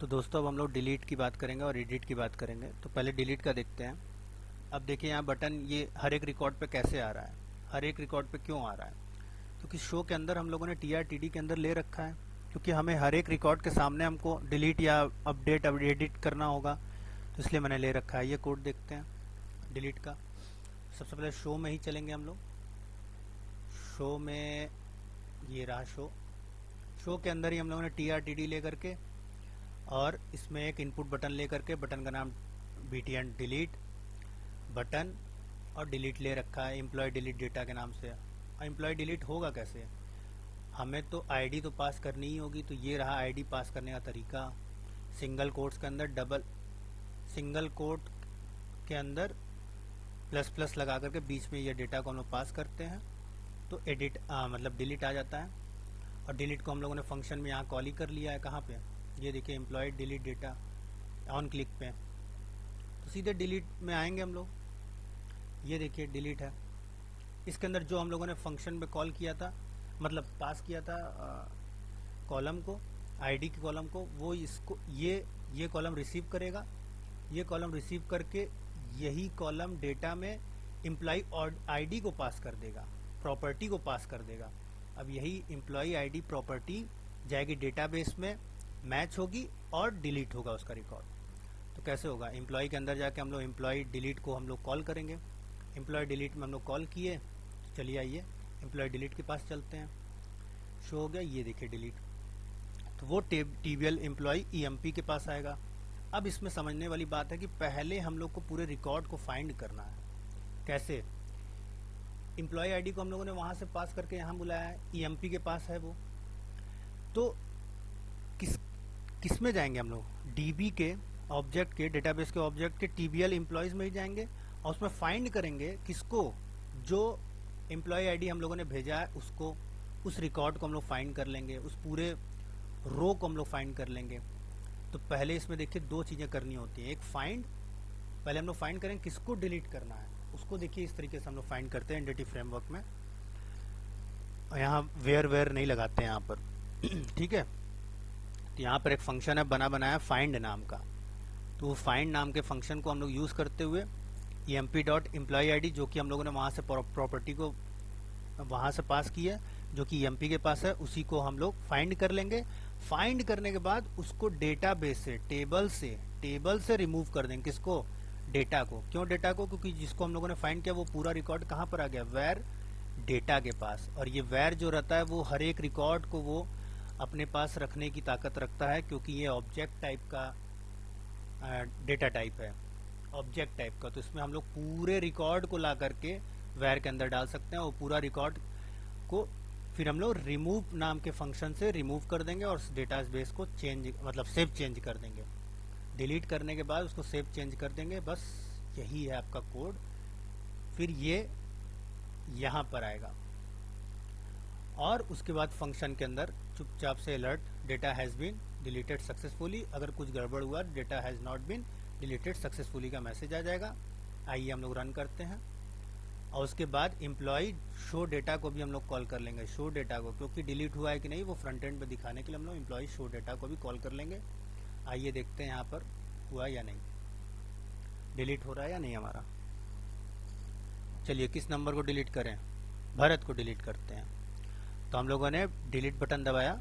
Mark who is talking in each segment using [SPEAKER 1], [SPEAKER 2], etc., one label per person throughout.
[SPEAKER 1] तो दोस्तों अब हम लोग डिलीट की बात करेंगे और एडिट की बात करेंगे। तो पहले डिलीट का देखते हैं। अब देखिए यहाँ बटन ये हर एक रिकॉर्ड पे कैसे आ रहा है, हर एक रिकॉर्ड पे क्यों आ रहा है। क्योंकि शो के अंदर हम लोगों ने TRTD के अंदर ले रखा है, क्योंकि हमें हर एक रिकॉर्ड के सामने हमको डिलीट या अपडेट एडिट करना होगा, तो इसलिए मैंने ले रखा है। ये कोड देखते हैं डिलीट का। सबसे पहले शो में ही चलेंगे हम लोग। शो में ये रहा शो। शो के अंदर ही हम लोगों ने TRTD ले करके और इसमें एक इनपुट बटन ले करके, बटन का नाम BTN डिलीट बटन और डिलीट ले रखा है एम्प्लॉय डिलीट डेटा के नाम से। एम्प्लॉय डिलीट होगा कैसे, हमें तो आईडी तो पास करनी ही होगी। तो ये रहा आईडी पास करने का तरीका। सिंगल कोट्स के अंदर डबल सिंगल कोट के अंदर प्लस प्लस लगा करके बीच में ये डेटा को हम लोग पास करते हैं, तो एडिट मतलब डिलीट आ जाता है। और डिलीट को हम लोगों ने फंक्शन में यहाँ कॉल ही कर लिया है। कहाँ पे, ये देखिए employ delete data on click पे, तो सीधे डिलीट में आएंगे हम लोग। ये देखिए डिलीट है। इसके अंदर जो हम लोगों ने फंक्शन में कॉल किया था, मतलब पास किया था कॉलम को, आईडी के कॉलम को, वो इसको ये कॉलम रिसीव करेगा। ये कॉलम रिसीव करके यही कॉलम डेटा में एम्प्लॉय और आईडी को पास कर देगा, प्रॉपर्टी को पास कर देगा। अब यही एम्प्लॉय आईडी प्रॉपर्टी जाएगी डेटाबेस में, मैच होगी और डिलीट होगा उसका रिकॉर्ड। तो कैसे होगा, एम्प्लॉय के अंदर जाके हम लोग एम्प्लॉय डिलीट को हम लोग कॉल करेंगे। एम्प्लॉय डिलीट में हम लोग कॉल किए, तो चलिए आइए एम्प्लॉय डिलीट के पास चलते हैं। शो हो गया, ये देखिए डिलीट, तो वो TBL एम्प्लॉय EMP के पास आएगा। अब इसमें समझने वाली बात है कि पहले हम लोग को पूरे रिकॉर्ड को फाइंड करना है। कैसे, एम्प्लॉय आईडी को हम लोगों ने वहां से पास करके यहाँ बुलाया है, EMP के पास है वो, तो किस में जाएंगे हम लोग, DB के ऑब्जेक्ट के, डेटाबेस के ऑब्जेक्ट के TBL एम्प्लॉयज में ही जाएंगे और उसमें फाइंड करेंगे किसको, जो एम्प्लॉय आईडी हम लोगों ने भेजा है उसको, उस रिकॉर्ड को हम लोग फाइंड कर लेंगे, उस पूरे रो को हम लोग फाइंड कर लेंगे। तो पहले इसमें देखिए दो चीजें करनी होती हैं। एक फाइंड, पहले हम लोग फाइंड करेंगे किसको डिलीट करना है, उसको देखिए इस तरीके से हम लोग फाइंड करते हैं एनडीटी फ्रेमवर्क में। यहाँ वेयर नहीं लगाते हैं यहाँ पर ठीक है। तो यहाँ पर एक फंक्शन है बना बनाया फाइंड नाम का, तो फाइंड नाम के फंक्शन को हम लोग यूज करते हुए emp.employee जो कि हम लोगों ने वहां से प्रॉपर्टी को वहां से पास की है, जो कि EMP के पास है, उसी को हम लोग फाइंड कर लेंगे। फाइंड करने के बाद उसको डेटाबेस से, टेबल से रिमूव कर देंगे। किसको, डेटा को। क्यों डेटा को, क्योंकि जिसको हम लोगों ने फाइंड किया वो पूरा रिकॉर्ड कहाँ पर आ गया, वेयर डेटा के पास। और ये वेयर जो रहता है वो हर एक रिकॉर्ड को वो अपने पास रखने की ताकत रखता है, क्योंकि ये ऑब्जेक्ट टाइप का डेटा टाइप है, ऑब्जेक्ट टाइप का। तो इसमें हम लोग पूरे रिकॉर्ड को ला करके वेयर के अंदर डाल सकते हैं और पूरा रिकॉर्ड को फिर हम लोग रिमूव नाम के फंक्शन से रिमूव कर देंगे और डेटाबेस को चेंज मतलब सेव चेंज कर देंगे। डिलीट करने के बाद उसको सेव चेंज कर देंगे। बस यही है आपका कोड। फिर ये यहाँ पर आएगा और उसके बाद फंक्शन के अंदर चुपचाप से alert data has been deleted successfully, अगर कुछ गड़बड़ हुआ data has not been deleted successfully का मैसेज आ जाएगा। आइए हम लोग रन करते हैं और उसके बाद एम्प्लॉय शो डेटा को भी हम लोग कॉल कर लेंगे। शो डेटा को, क्योंकि डिलीट हुआ है कि नहीं वो फ्रंट एंड पे दिखाने के लिए हम लोग एम्प्लॉय शो डेटा को भी कॉल कर लेंगे। आइए देखते हैं यहाँ पर हुआ या नहीं, डिलीट हो रहा है या नहीं हमारा। चलिए किस नंबर को डिलीट करें, भरत को डिलीट करते हैं। तो हम लोगों ने डिलीट बटन दबाया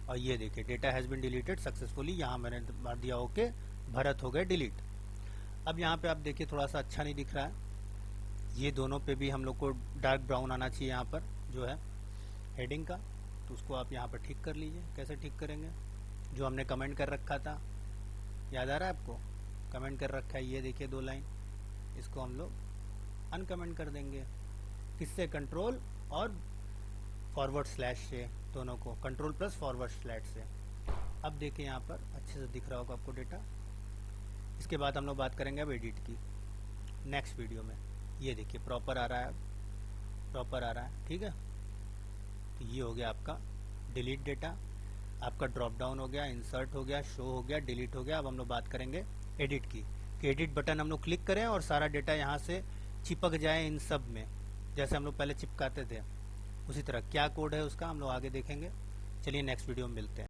[SPEAKER 1] और ये देखिए data has been deleted successfully, यहाँ मैंने मार दिया ओके, भरत हो गए डिलीट। अब यहाँ पे आप देखिए थोड़ा सा अच्छा नहीं दिख रहा है, ये दोनों पे भी हम लोग को डार्क ब्राउन आना चाहिए यहाँ पर जो है हेडिंग का। तो उसको आप यहाँ पर ठीक कर लीजिए। कैसे ठीक करेंगे, जो हमने कमेंट कर रखा था, याद आ रहा है आपको, कमेंट कर रखा है, ये देखिए 2 लाइन, इसको हम लोग अनकमेंट कर देंगे। किससे, कंट्रोल और फॉरवर्ड स्लैश से, दोनों को कंट्रोल प्लस फॉरवर्ड स्लैश से। अब देखिए यहाँ पर अच्छे से दिख रहा होगा आपको डेटा। इसके बाद हम लोग बात करेंगे अब एडिट की नेक्स्ट वीडियो में। ये देखिए प्रॉपर आ रहा है, प्रॉपर आ रहा है, ठीक है। तो ये हो गया आपका डिलीट डेटा, आपका ड्रॉप डाउन हो गया, इंसर्ट हो गया, शो हो गया, डिलीट हो गया। अब हम लोग बात करेंगे एडिट की, कि एडिट बटन हम लोग क्लिक करें और सारा डेटा यहाँ से चिपक जाए इन सब में, जैसे हम लोग पहले चिपकाते थे। उसी तरह क्या कोड है उसका हम लोग आगे देखेंगे। चलिए नेक्स्ट वीडियो में मिलते हैं।